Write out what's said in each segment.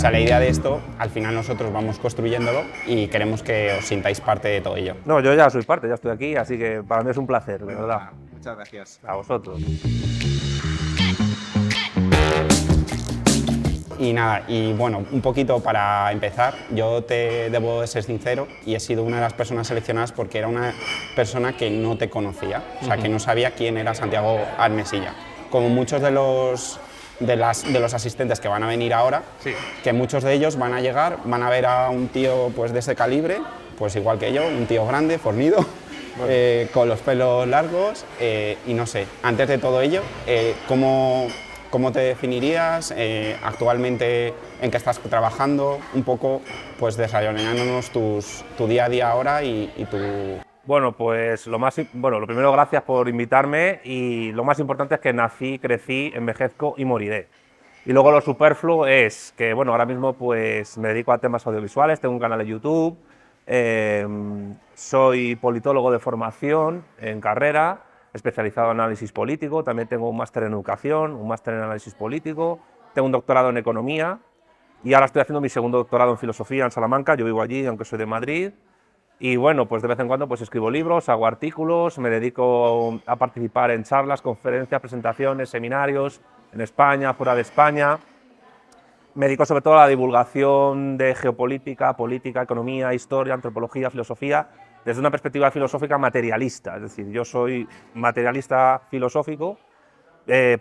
sea, la idea de esto, al final nosotros vamos construyéndolo y queremos que os sintáis parte de todo ello. No, yo ya soy parte, ya estoy aquí, así que para mí es un placer, de verdad. Muchas gracias. A vosotros. Y nada, y bueno, un poquito para empezar, yo te debo de ser sincero y he sido una de las personas seleccionadas porque era una persona que no te conocía, o sea, que no sabía quién era Santiago Armesilla. Como muchos de los asistentes que van a venir ahora, Sí. que muchos de ellos van a llegar, van a ver a un tío pues, de ese calibre, pues igual que yo, un tío grande, fornido, con los pelos largos y no sé, antes de todo ello, ¿cómo te definirías actualmente, en qué estás trabajando? Un poco pues desarrollándonos tu día a día ahora y tu... Bueno, pues lo primero, gracias por invitarme y lo más importante es que nací, crecí, envejezco y moriré. Y luego lo superfluo es que, bueno, ahora mismo pues me dedico a temas audiovisuales, tengo un canal de YouTube, soy politólogo de formación en carrera, especializado en análisis político, también tengo un máster en educación, un máster en análisis político, tengo un doctorado en economía y ahora estoy haciendo mi segundo doctorado en filosofía en Salamanca, yo vivo allí aunque soy de Madrid. Y bueno, pues de vez en cuando pues escribo libros, hago artículos, me dedico a participar en charlas, conferencias, presentaciones, seminarios en España, fuera de España. Me dedico sobre todo a la divulgación de geopolítica, política, economía, historia, antropología, filosofía, desde una perspectiva filosófica materialista. Es decir, yo soy materialista filosófico,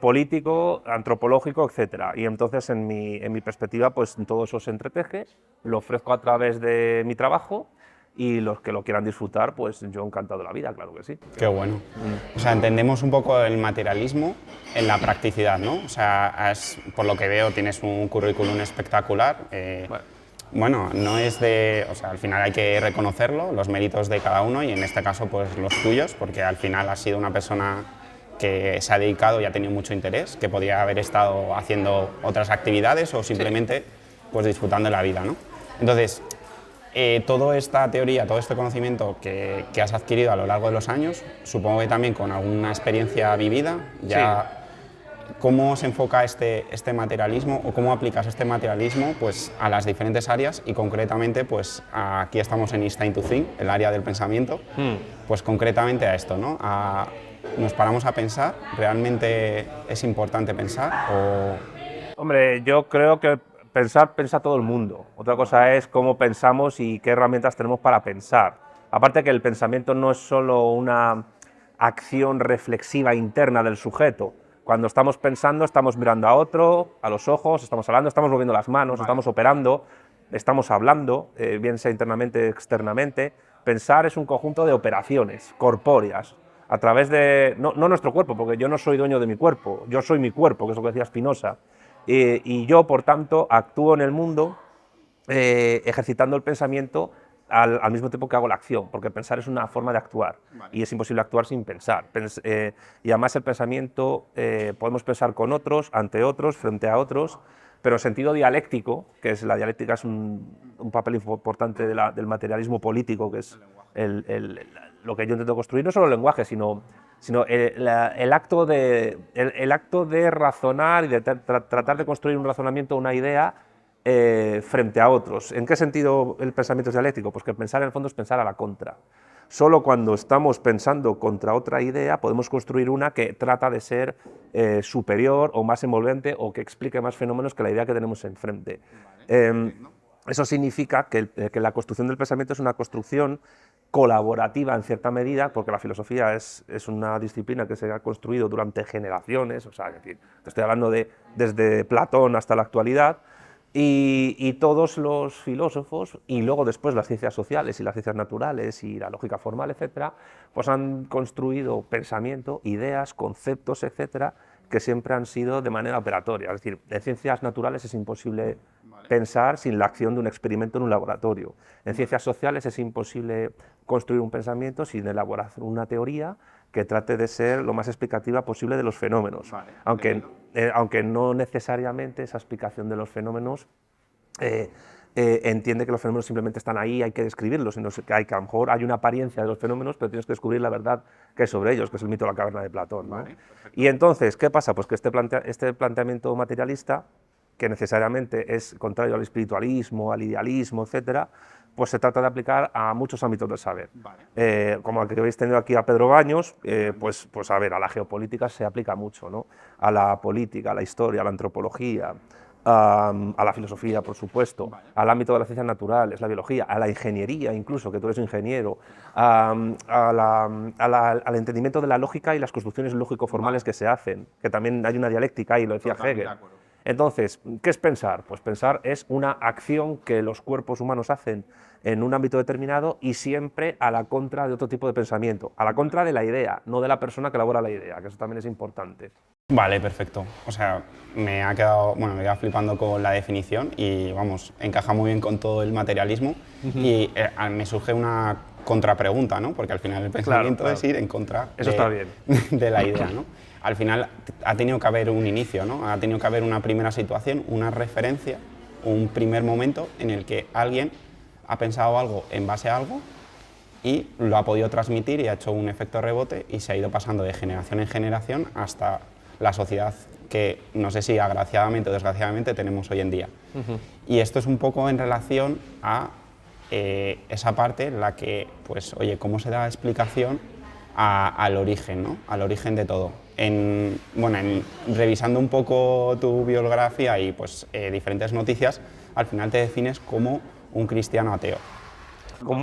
político, antropológico, etc. Y entonces en mi perspectiva pues todo eso se entreteje, lo ofrezco a través de mi trabajo. Y los que lo quieran disfrutar, pues yo encantado de la vida, claro que sí. Qué bueno. O sea, entendemos un poco el materialismo en la practicidad, ¿no? O sea, por lo que veo tienes un currículum espectacular. Bueno, no es de... O sea, al final hay que reconocerlo, los méritos de cada uno y en este caso pues los tuyos, porque al final has sido una persona que se ha dedicado y ha tenido mucho interés, que podría haber estado haciendo otras actividades o simplemente pues disfrutando de la vida, ¿no? Entonces, toda esta teoría, todo este conocimiento que has adquirido a lo largo de los años, supongo que también con alguna experiencia vivida, ya ¿cómo se enfoca este materialismo o cómo aplicas este materialismo pues, a las diferentes áreas y concretamente pues, aquí estamos en It's Time to Think, el área del pensamiento, pues concretamente a esto, ¿no? ¿Nos paramos a pensar? ¿Realmente es importante pensar? Hombre, yo creo que piensa todo el mundo. Otra cosa es cómo pensamos y qué herramientas tenemos para pensar. Aparte que el pensamiento no es solo una acción reflexiva interna del sujeto. Cuando estamos pensando, estamos mirando a otro, a los ojos, estamos hablando, estamos moviendo las manos, estamos operando, estamos hablando, bien sea internamente o externamente. Pensar es un conjunto de operaciones corpóreas a través de, no nuestro cuerpo, porque yo no soy dueño de mi cuerpo, yo soy mi cuerpo, que es lo que decía Spinoza. Y yo, por tanto, actúo en el mundo ejercitando el pensamiento al mismo tiempo que hago la acción, porque pensar es una forma de actuar, y es imposible actuar sin pensar. Y además el pensamiento, podemos pensar con otros, ante otros, frente a otros, pero en sentido dialéctico, que es la dialéctica es un papel importante del materialismo político, que es lo que yo intento construir, no solo el lenguaje, sino el acto de razonar y de tratar de construir un razonamiento, una idea frente a otros. ¿En qué sentido el pensamiento es dialéctico? Pues que pensar en el fondo es pensar a la contra. Solo cuando estamos pensando contra otra idea podemos construir una que trata de ser superior o más envolvente o que explique más fenómenos que la idea que tenemos enfrente. Eso significa que la construcción del pensamiento es una construcción colaborativa en cierta medida, porque la filosofía es una disciplina que se ha construido durante generaciones, o sea, te estoy hablando desde Platón hasta la actualidad, y todos los filósofos, y luego después las ciencias sociales y las ciencias naturales y la lógica formal, etcétera, pues han construido pensamiento, ideas, conceptos, etcétera, que siempre han sido de manera operatoria. Es decir, en ciencias naturales es imposible pensar sin la acción de un experimento en un laboratorio. En ciencias sociales es imposible construir un pensamiento sin elaborar una teoría que trate de ser lo más explicativa posible de los fenómenos, aunque no necesariamente esa explicación de los fenómenos entiende que los fenómenos simplemente están ahí, hay que describirlos, sino que a lo mejor hay una apariencia de los fenómenos, pero tienes que descubrir la verdad que es sobre ellos, que es el mito de la caverna de Platón, ¿no? Y entonces, ¿qué pasa? Pues que este planteamiento materialista que necesariamente es contrario al espiritualismo, al idealismo, etcétera, pues se trata de aplicar a muchos ámbitos del saber. Vale. Como el que habéis tenido aquí a Pedro Baños, pues a ver, a la geopolítica se aplica mucho, ¿no? A la política, a la historia, a la antropología, a la filosofía, por supuesto, vale, al ámbito de las ciencias naturales, la biología, a la ingeniería incluso, que tú eres ingeniero, al entendimiento de la lógica y las construcciones lógico-formales, vale, que se hacen, que también hay una dialéctica ahí, lo decía Hegel. Entonces, ¿qué es pensar? Pues pensar es una acción que los cuerpos humanos hacen en un ámbito determinado y siempre a la contra de otro tipo de pensamiento, a la contra de la idea, no de la persona que elabora la idea, que eso también es importante. Vale, perfecto. O sea, me he quedado flipando con la definición y, vamos, encaja muy bien con todo el materialismo. Y me surge una contrapregunta, ¿no? Porque al final el pensamiento, claro, es ir en contra de la idea, ¿no? Al final ha tenido que haber un inicio, ¿no? Ha tenido que haber una primera situación, una referencia, un primer momento en el que alguien ha pensado algo en base a algo y lo ha podido transmitir y ha hecho un efecto rebote y se ha ido pasando de generación en generación hasta la sociedad que, no sé si agraciadamente o desgraciadamente, tenemos hoy en día. Y esto es un poco en relación a esa parte en la que, pues, oye, ¿cómo se da explicación al origen, ¿no? Al origen de todo? Revisando un poco tu biografía y pues, diferentes noticias, al final te defines como un cristiano ateo.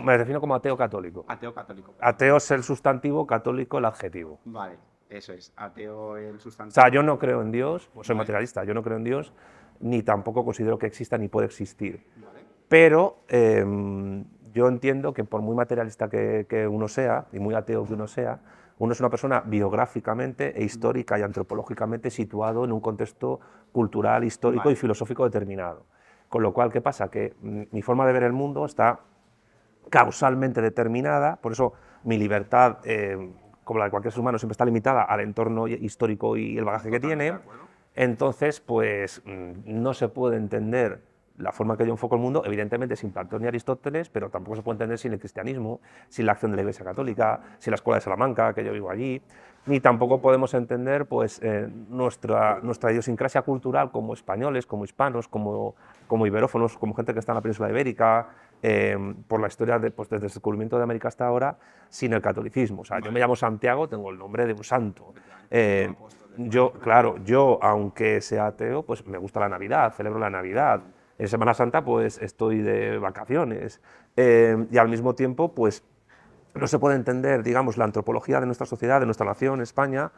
Me defino como ateo católico. Ateo católico. Ateo es el sustantivo, católico el adjetivo. Vale, eso es, ateo el sustantivo. O sea, yo no creo en Dios, pues soy materialista, yo no creo en Dios, ni tampoco considero que exista ni puede existir. Vale. Pero yo entiendo que por muy materialista que uno sea, y muy ateo que uno sea, uno es una persona biográficamente e histórica y antropológicamente situado en un contexto cultural, histórico, vale, y filosófico determinado. Con lo cual, ¿qué pasa? Que mi forma de ver el mundo está causalmente determinada, por eso mi libertad, como la de cualquier ser humano, siempre está limitada al entorno histórico y el bagaje que tiene. Entonces, pues no se puede entender la forma que yo enfoco el mundo, evidentemente sin Platón ni Aristóteles, pero tampoco se puede entender sin el cristianismo, sin la acción de la Iglesia Católica, sin la Escuela de Salamanca, que yo vivo allí, ni tampoco podemos entender pues, nuestra idiosincrasia cultural como españoles, como hispanos, como iberófonos, como gente que está en la península ibérica, por la historia pues, desde el descubrimiento de América hasta ahora, sin el catolicismo. O sea, yo me llamo Santiago, tengo el nombre de un santo. Yo, aunque sea ateo, pues me gusta la Navidad, celebro la Navidad. En Semana Santa pues estoy de vacaciones y al mismo tiempo pues no se puede entender, digamos, la antropología de nuestra sociedad, de nuestra nación, España,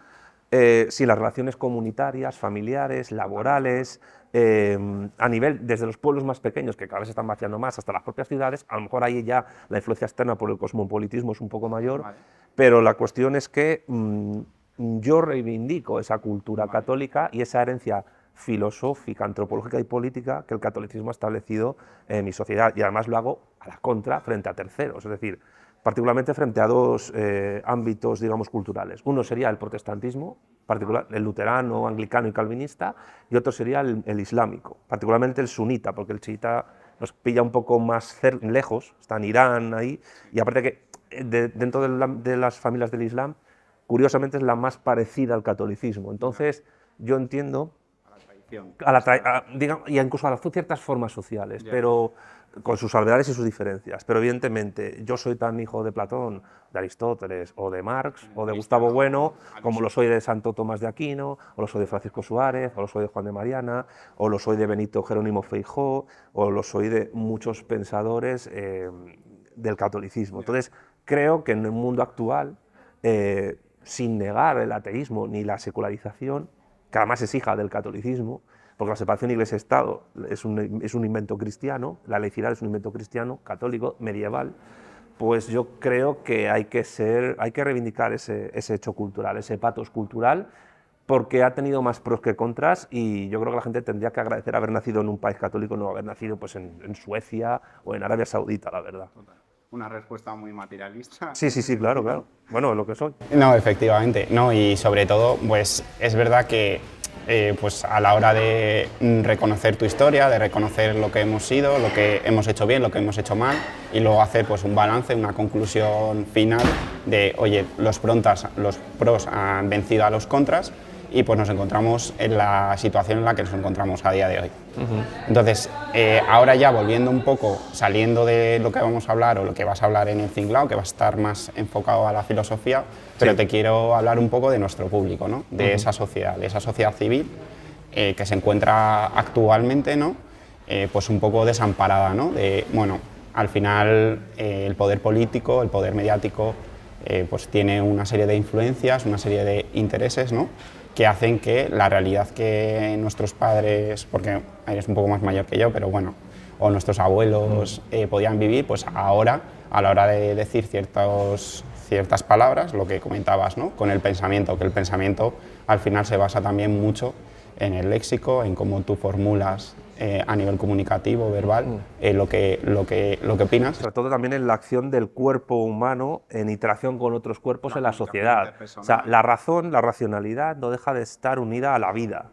sin las relaciones comunitarias, familiares, laborales, a nivel, desde los pueblos más pequeños, que cada vez se están vaciando más, hasta las propias ciudades. A lo mejor ahí ya la influencia externa por el cosmopolitismo es un poco mayor, vale, pero la cuestión es que yo reivindico esa cultura católica y esa herencia filosófica, antropológica y política que el catolicismo ha establecido en mi sociedad, y además lo hago a la contra frente a terceros, es decir, particularmente frente a dos ámbitos, digamos, culturales. Uno sería el protestantismo, particular, el luterano, anglicano y calvinista, y otro sería el islámico, particularmente el sunita, porque el chiita nos pilla un poco más lejos, está en Irán ahí, y aparte que dentro de las familias del Islam, curiosamente es la más parecida al catolicismo. Entonces, yo entiendo y incluso a ciertas formas sociales, pero con sus salvedades y sus diferencias. Pero evidentemente yo soy tan hijo de Platón, de Aristóteles o de Marx o de Gustavo Bueno como lo soy de Santo Tomás de Aquino, o lo soy de Francisco Suárez, o lo soy de Juan de Mariana, o lo soy de Benito Jerónimo Feijó, o lo soy de muchos pensadores del catolicismo. Entonces creo que en el mundo actual, sin negar el ateísmo ni la secularización, que además es hija del catolicismo, porque la separación Iglesia-Estado es un invento cristiano, la laicidad es un invento cristiano, católico, medieval, pues yo creo que hay que reivindicar ese hecho cultural, ese pathos cultural, porque ha tenido más pros que contras, y yo creo que la gente tendría que agradecer haber nacido en un país católico, no haber nacido pues, en Suecia o en Arabia Saudita, la verdad. Una respuesta muy materialista. Sí, claro. Bueno, es lo que soy. No, efectivamente. No, y sobre todo, pues es verdad que pues a la hora de reconocer tu historia, de reconocer lo que hemos sido, lo que hemos hecho bien, lo que hemos hecho mal, y luego hacer pues un balance, una conclusión final de, oye, los pros han vencido a los contras, y pues nos encontramos en la situación en la que nos encontramos a día de hoy. Entonces, ahora ya volviendo un poco, saliendo de lo que vamos a hablar o lo que vas a hablar en el Cinglao, que va a estar más enfocado a la filosofía, pero te quiero hablar un poco de nuestro público, ¿no? De esa sociedad civil que se encuentra actualmente, ¿no? Pues un poco desamparada, ¿no? Bueno, al final el poder político, el poder mediático, pues tiene una serie de influencias, una serie de intereses, ¿no? Que hacen que la realidad que nuestros padres, porque eres un poco más mayor que yo, pero bueno, o nuestros abuelos podían vivir, pues ahora, a la hora de decir ciertas palabras, lo que comentabas, ¿no? Con el pensamiento, que el pensamiento al final se basa también mucho en el léxico, en cómo tú formulas a nivel comunicativo, verbal, lo que opinas. Sobre todo también en la acción del cuerpo humano en interacción con otros cuerpos en la sociedad. O sea, la razón, la racionalidad no deja de estar unida a la vida.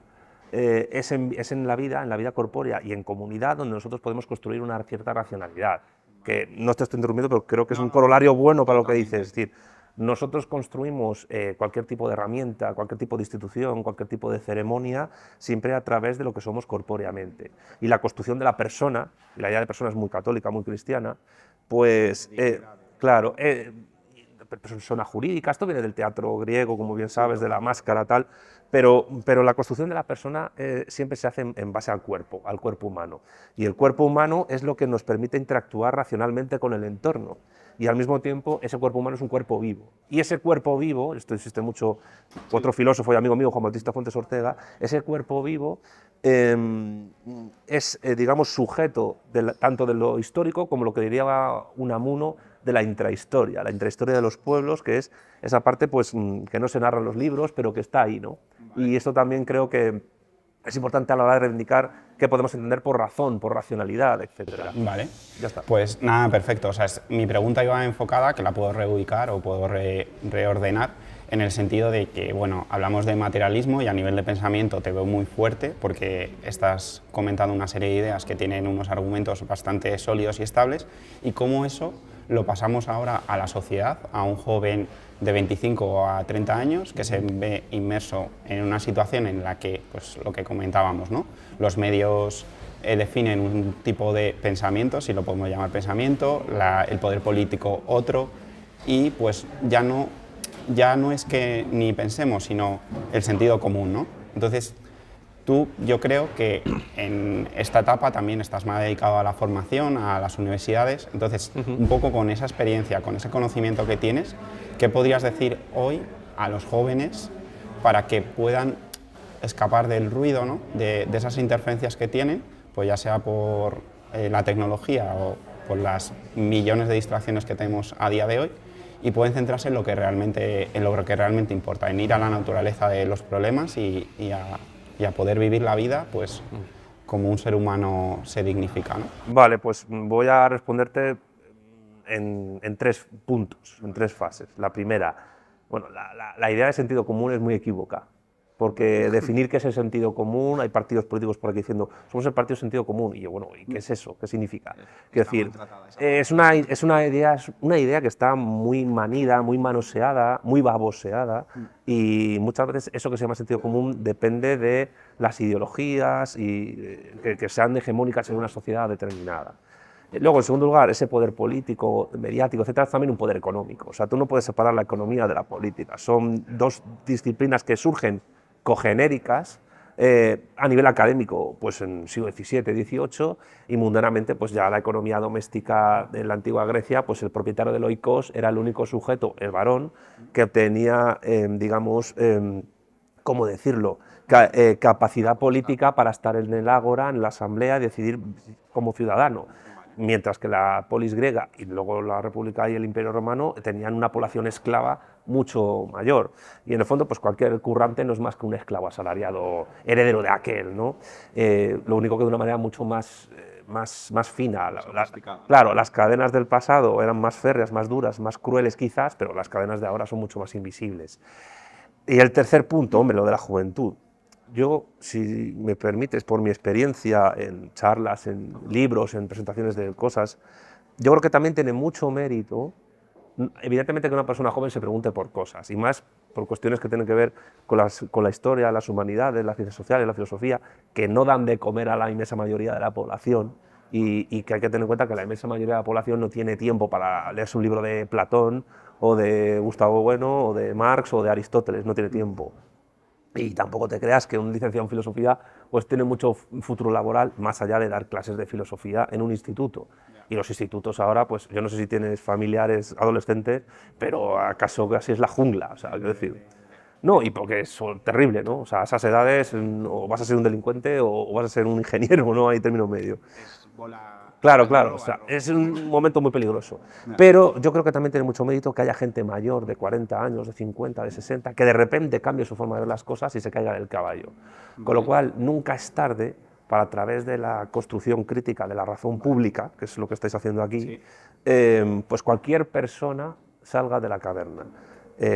Es en la vida corpórea y en comunidad donde nosotros podemos construir una cierta racionalidad. Que no te estoy interrumpiendo, pero creo que es un corolario bueno para lo que dices. Es decir, nosotros construimos cualquier tipo de herramienta, cualquier tipo de institución, cualquier tipo de ceremonia, siempre a través de lo que somos corpóreamente. Y la construcción de la persona, y la idea de persona es muy católica, muy cristiana, pues, claro, persona jurídica, esto viene del teatro griego, como bien sabes, de la máscara, tal, pero la construcción de la persona siempre se hace en base al cuerpo humano. Y el cuerpo humano es lo que nos permite interactuar racionalmente con el entorno. Y al mismo tiempo ese cuerpo humano es un cuerpo vivo. Y ese cuerpo vivo, esto existe mucho, otro filósofo y amigo mío, Juan Bautista Fuentes Ortega, ese cuerpo vivo es, digamos, sujeto tanto de lo histórico como lo que diría Unamuno de la intrahistoria de los pueblos, que es esa parte pues, que no se narra en los libros, pero que está ahí, ¿no? Vale. Y esto también creo que es importante a la hora de reivindicar qué podemos entender por razón, por racionalidad, etc. Vale. Ya está. Pues nada, perfecto. O sea, mi pregunta iba enfocada, que la puedo reubicar o puedo reordenar, en el sentido de que, bueno, hablamos de materialismo y a nivel de pensamiento te veo muy fuerte porque estás comentando una serie de ideas que tienen unos argumentos bastante sólidos y estables, y cómo eso lo pasamos ahora a la sociedad, a un joven de 25 a 30 años que se ve inmerso en una situación en la que, pues lo que comentábamos, ¿no? Los medios definen un tipo de pensamiento, si lo podemos llamar pensamiento, el poder político otro, y pues ya no es que ni pensemos, sino el sentido común, ¿no? Entonces, tú, yo creo que en esta etapa también estás más dedicado a la formación, a las universidades. Entonces, un poco con esa experiencia, con ese conocimiento que tienes, ¿qué podrías decir hoy a los jóvenes para que puedan escapar del ruido, ¿no? de esas interferencias que tienen, pues ya sea por la tecnología o por las millones de distracciones que tenemos a día de hoy, y pueden centrarse en lo que realmente importa, en ir a la naturaleza de los problemas y a poder vivir la vida pues, como un ser humano se dignifica, ¿no? Vale, pues voy a responderte en 3 puntos, en 3 fases. La primera, bueno, la idea de sentido común es muy equívoca, porque definir qué es el sentido común, hay partidos políticos por aquí diciendo somos el partido sentido común, y yo, bueno, ¿y qué es eso? ¿Qué significa? Quiero decir, es una idea que está muy manida, muy manoseada, muy baboseada, y muchas veces eso que se llama sentido común depende de las ideologías y que sean hegemónicas en una sociedad determinada. Luego, en segundo lugar, ese poder político, mediático, etcétera, es también un poder económico. O sea, tú no puedes separar la economía de la política. Son 2 disciplinas que surgen cogenéricas a nivel académico, pues en el siglo XVII, XVIII, y mundanamente, pues ya la economía doméstica de la antigua Grecia, pues el propietario del oikos era el único sujeto, el varón, que tenía, digamos, ¿cómo decirlo?, capacidad política para estar en el ágora, en la asamblea, y decidir como ciudadano. Mientras que la polis griega y luego la República y el Imperio Romano tenían una población esclava mucho mayor. Y en el fondo, pues cualquier currante no es más que un esclavo asalariado, heredero de aquel, ¿no? Lo único que de una manera mucho más fina. Claro, las cadenas del pasado eran más férreas, más duras, más crueles quizás, pero las cadenas de ahora son mucho más invisibles. Y el tercer punto, hombre, lo de la juventud. Yo, si me permites, por mi experiencia en charlas, en libros, en presentaciones de cosas, yo creo que también tiene mucho mérito, evidentemente, que una persona joven se pregunte por cosas, y más por cuestiones que tienen que ver con la historia, las humanidades, las ciencias sociales, la filosofía, que no dan de comer a la inmensa mayoría de la población y que hay que tener en cuenta que la inmensa mayoría de la población no tiene tiempo para leerse un libro de Platón o de Gustavo Bueno o de Marx o de Aristóteles, no tiene tiempo. Y tampoco te creas que un licenciado en filosofía pues tiene mucho futuro laboral más allá de dar clases de filosofía en un instituto. Y los institutos ahora, pues yo no sé si tienes familiares adolescentes, pero acaso casi es la jungla, o sea, quiero decir. No, y porque es terrible, ¿no? O sea, a esas edades o vas a ser un delincuente o vas a ser un ingeniero, no hay término medio. Claro, claro, o sea, es un momento muy peligroso. Pero yo creo que también tiene mucho mérito que haya gente mayor de 40 años, de 50, de 60, que de repente cambie su forma de ver las cosas y se caiga del caballo. Con lo cual, nunca es tarde para, a través de la construcción crítica de la razón pública, que es lo que estáis haciendo aquí, pues cualquier persona salga de la caverna.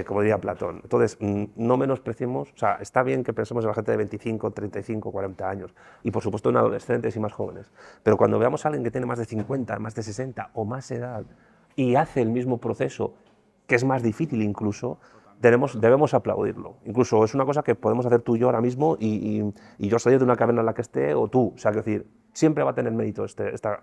Como diría Platón. Entonces, no menospreciemos, o sea, está bien que pensemos en la gente de 25, 35, 40 años, y por supuesto en adolescentes y más jóvenes, pero cuando veamos a alguien que tiene más de 50, más de 60 o más edad y hace el mismo proceso, que es más difícil incluso, debemos aplaudirlo. Incluso es una cosa que podemos hacer tú y yo ahora mismo y yo salir de una caverna en la que esté o tú, o sea, es decir, siempre va a tener mérito esta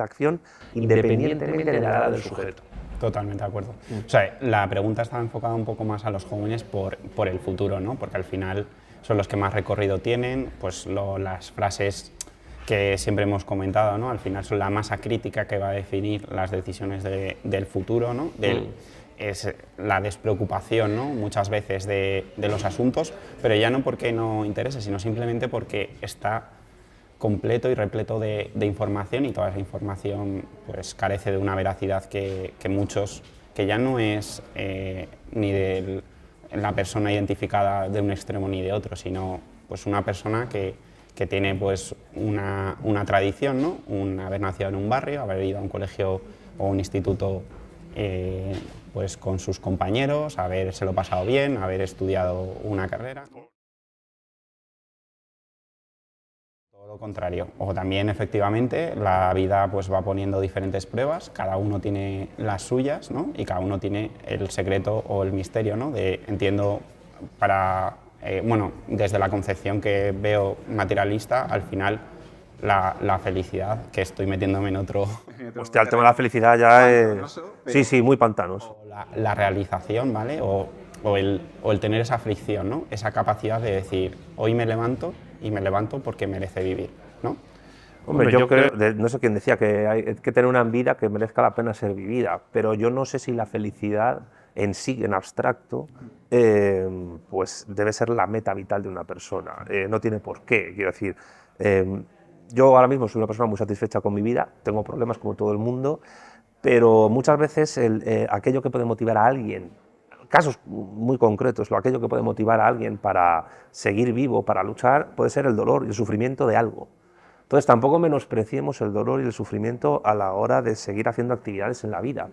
acción independientemente de la edad del sujeto. Totalmente de acuerdo. O sea, la pregunta estaba enfocada un poco más a los jóvenes por el futuro, ¿no? Porque al final son los que más recorrido tienen, pues las frases que siempre hemos comentado, ¿no? Al final son la masa crítica que va a definir las decisiones del futuro, ¿no? Es la despreocupación, ¿no? Muchas veces de los asuntos, pero ya no porque no interese, sino simplemente porque está completo y repleto de información, y toda esa información pues carece de una veracidad que muchos, que ya no es ni de la persona identificada de un extremo ni de otro, sino pues una persona que tiene pues una tradición, ¿no? Haber nacido en un barrio, haber ido a un colegio o un instituto pues con sus compañeros, habérselo pasado bien, haber estudiado una carrera. Todo lo contrario. O también, efectivamente, la vida pues va poniendo diferentes pruebas, cada uno tiene las suyas, ¿no? Y cada uno tiene el secreto o el misterio, ¿no? Entiendo, bueno, desde la concepción que veo materialista, al final la felicidad, que estoy metiéndome en otro... Hostia, el tema de la felicidad ya es... Sí, sí, muy pantanoso. La realización, ¿vale? O el tener esa fricción, ¿no? Esa capacidad de decir, hoy me levanto y me levanto porque merece vivir, ¿no? Hombre, yo creo, no sé quién decía que hay que tener una vida que merezca la pena ser vivida, pero yo no sé si la felicidad en sí, en abstracto, pues debe ser la meta vital de una persona. No tiene por qué, quiero decir. Yo ahora mismo soy una persona muy satisfecha con mi vida, tengo problemas como todo el mundo, pero muchas veces aquello que puede motivar a alguien, casos muy concretos, aquello que puede motivar a alguien para seguir vivo, para luchar, puede ser el dolor y el sufrimiento de algo. Entonces tampoco menospreciemos el dolor y el sufrimiento a la hora de seguir haciendo actividades en la vida,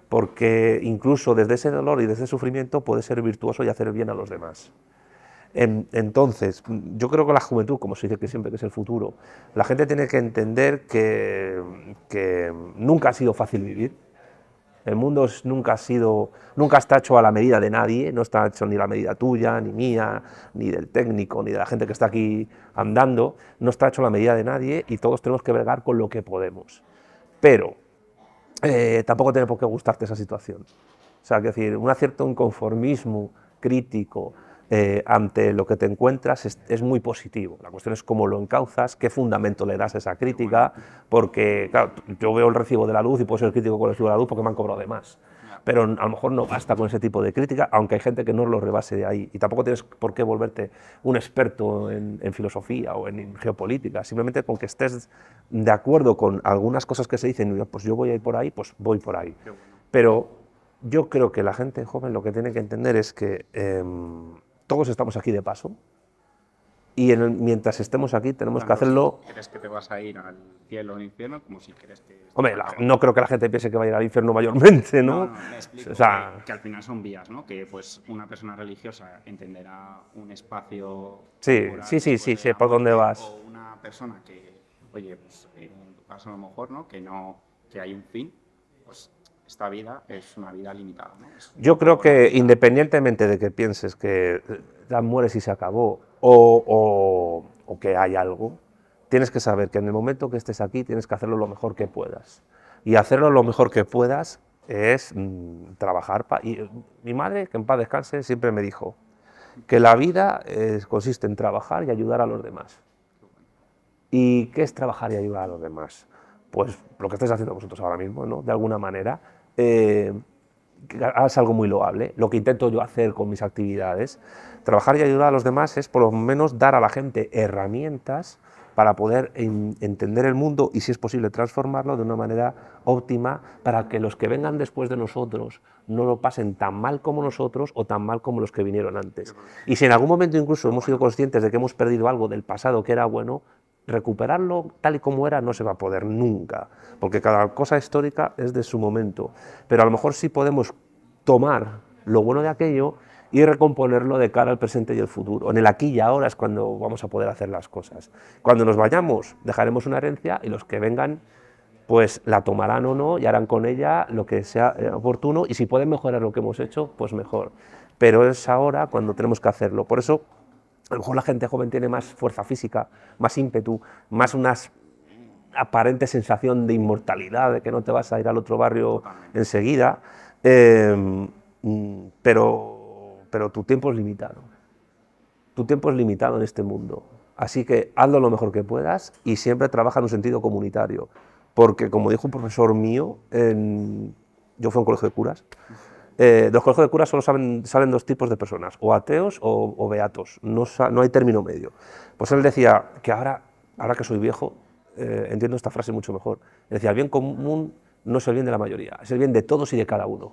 porque incluso desde ese dolor y desde ese sufrimiento puede ser virtuoso y hacer bien a los demás. Entonces, yo creo que la juventud, como se dice que siempre que es el futuro, la gente tiene que entender que nunca ha sido fácil vivir. El mundo nunca está hecho a la medida de nadie, no está hecho ni la medida tuya, ni mía, ni del técnico, ni de la gente que está aquí andando, no está hecho a la medida de nadie y todos tenemos que bregar con lo que podemos. Pero tampoco tiene por qué gustarte esa situación. O sea, es decir, un cierto inconformismo crítico ante lo que te encuentras es muy positivo. La cuestión es cómo lo encauzas, qué fundamento le das a esa crítica, porque, claro, yo veo el recibo de la luz y puedo ser crítico con el recibo de la luz porque me han cobrado de más. Pero a lo mejor no basta con ese tipo de crítica, aunque hay gente que no lo rebase de ahí. Y tampoco tienes por qué volverte un experto en filosofía o en geopolítica, simplemente con que estés de acuerdo con algunas cosas que se dicen, pues yo voy a ir por ahí, pues voy por ahí. Pero yo creo que la gente joven lo que tiene que entender es que todos estamos aquí de paso y mientras estemos aquí tenemos que hacerlo... ¿Crees que te vas a ir al cielo o al infierno? Como si crees que... Hombre, no creo que la gente piense que va a ir al infierno mayormente, ¿no? No, me explico, o sea, que al final son vías, ¿no? Que pues una persona religiosa entenderá un espacio... Sí, sé por dónde vas. O una persona que, oye, pues en tu caso a lo mejor, ¿no? Que hay un fin, pues esta vida es una vida limitada, ¿no? Yo creo que independientemente de que pienses que ya mueres y se acabó o que hay algo, tienes que saber que en el momento que estés aquí tienes que hacerlo lo mejor que puedas. Y hacerlo lo mejor que puedas es trabajar. Y mi madre, que en paz descanse, siempre me dijo que la vida consiste en trabajar y ayudar a los demás. ¿Y qué es trabajar y ayudar a los demás? Pues lo que estáis haciendo vosotros ahora mismo, ¿no? De alguna manera, es algo muy loable. Lo que intento yo hacer con mis actividades, trabajar y ayudar a los demás es por lo menos dar a la gente herramientas para poder entender el mundo y, si es posible, transformarlo de una manera óptima para que los que vengan después de nosotros no lo pasen tan mal como nosotros o tan mal como los que vinieron antes. Y si en algún momento incluso hemos sido conscientes de que hemos perdido algo del pasado que era bueno, recuperarlo tal y como era no se va a poder nunca, porque cada cosa histórica es de su momento, pero a lo mejor sí podemos tomar lo bueno de aquello y recomponerlo de cara al presente y el futuro. En el aquí y ahora es cuando vamos a poder hacer las cosas. Cuando nos vayamos dejaremos una herencia y los que vengan pues la tomarán o no y harán con ella lo que sea oportuno, y si pueden mejorar lo que hemos hecho, pues mejor. Pero es ahora cuando tenemos que hacerlo. Por eso a lo mejor la gente joven tiene más fuerza física, más ímpetu, más una aparente sensación de inmortalidad, de que no te vas a ir al otro barrio enseguida, pero tu tiempo es limitado. Tu tiempo es limitado en este mundo. Así que hazlo lo mejor que puedas y siempre trabaja en un sentido comunitario. Porque, como dijo un profesor mío, yo fui a un colegio de curas, de los colegios de curas solo salen dos tipos de personas, o ateos o beatos, no hay término medio. Pues él decía que ahora que soy viejo, entiendo esta frase mucho mejor. Él decía, el bien común no es el bien de la mayoría, es el bien de todos y de cada uno.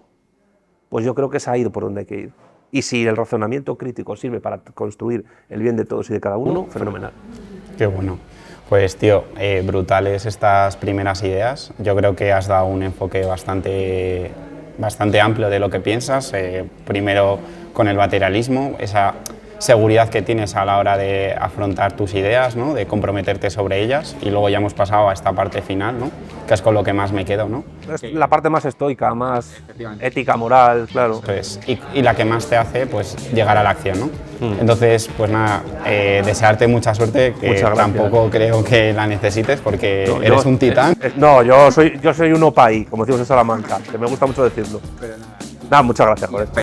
Pues yo creo que es ahí por donde hay que ir. Y si el razonamiento crítico sirve para construir el bien de todos y de cada uno, fenomenal. Qué bueno. Pues tío, brutales estas primeras ideas. Yo creo que has dado un enfoque bastante amplio de lo que piensas. Primero con el materialismo, esa seguridad que tienes a la hora de afrontar tus ideas, ¿no? De comprometerte sobre ellas, y luego ya hemos pasado a esta parte final, ¿no? Que es con lo que más me quedo, ¿no? Es la parte más estoica, más ética, moral, claro. Pues, y la que más te hace pues llegar a la acción, ¿no? Entonces, pues nada, desearte mucha suerte, que tampoco creo que la necesites porque eres un titán. No, yo soy un opaí, como decimos en Salamanca, que me gusta mucho decirlo. Nada, muchas gracias por esto.